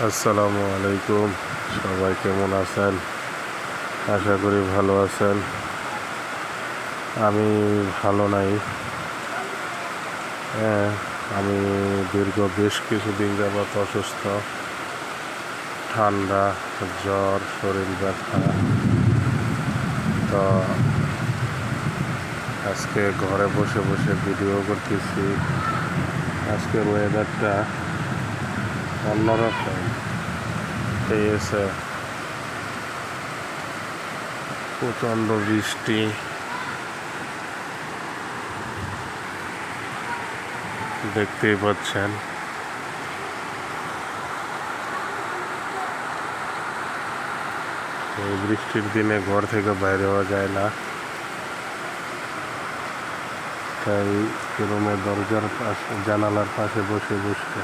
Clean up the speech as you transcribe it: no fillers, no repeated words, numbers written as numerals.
আসসালামু আলাইকুম। সবাই কেমন আছেন? আশা করি ভালো আছেন। আমি ভালো নাই। হ্যাঁ, আমি বেশ কিছুদিন যাবৎ অসুস্থ। ঠান্ডা, জ্বর, শরীর ব্যথা। তো আজকে ঘরে বসে বসে ভিডিও করতেছি। আজকের ওয়েদারটা অন্যরকম। পেয়েছে প্রচণ্ড বৃষ্টি। দেখতেই পাচ্ছেন। এই বৃষ্টির দিনে ঘর থেকে বাইরে হওয়া যায় না, তাই রুমের দরজার পাশে, জানালার পাশে বসে বসে